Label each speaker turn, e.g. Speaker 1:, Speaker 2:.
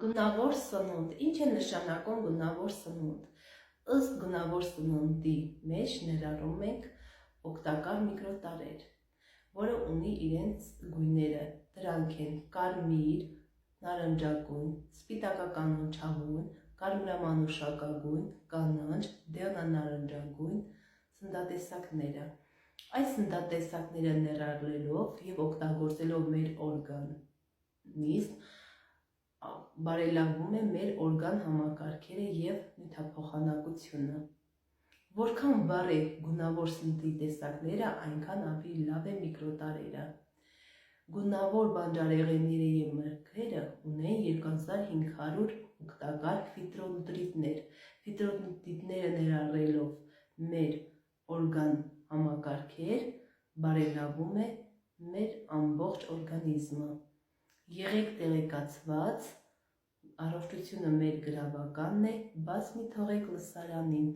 Speaker 1: Գունավոր սնունդ, ինչ է նշանակում գունավոր սնունդ։ Ըստ գունավոր սննդի մեջ ներառում ենք օգտակար միկրոտարեր, որը ունի իրենց գույները, դրանք են կարմիր, նարնջագույն, սպիտակականանչավուն, կարմրամանուշակագույն, կանաչ, դեղնանարնջագույն սննդատեսակները։ Այս սննդատեսակները ներառելով և օգտագործելով մեր օրգանիզմ բարելավում է մեր օրգան համակարգերը և նյութափոխանակությունը։ Որքան վառ է գունավոր սննդի տեսակները, այնքան ավելի լավ է միկրոտարերը։ Գունավոր բանջարեղենները և մրգերը ունեն 2500 օգտակար ֆիտոնուտրիդներ։ Ֆիտոնուտրիդները ներառելով մեր օրգան համակարգեր, բարելավում է մեր ամբողջ օրգանիզմը։ Եղեք տեղեկացված, առողջությունը մեր գրավականն է, բաց մի թողեք լսարանին։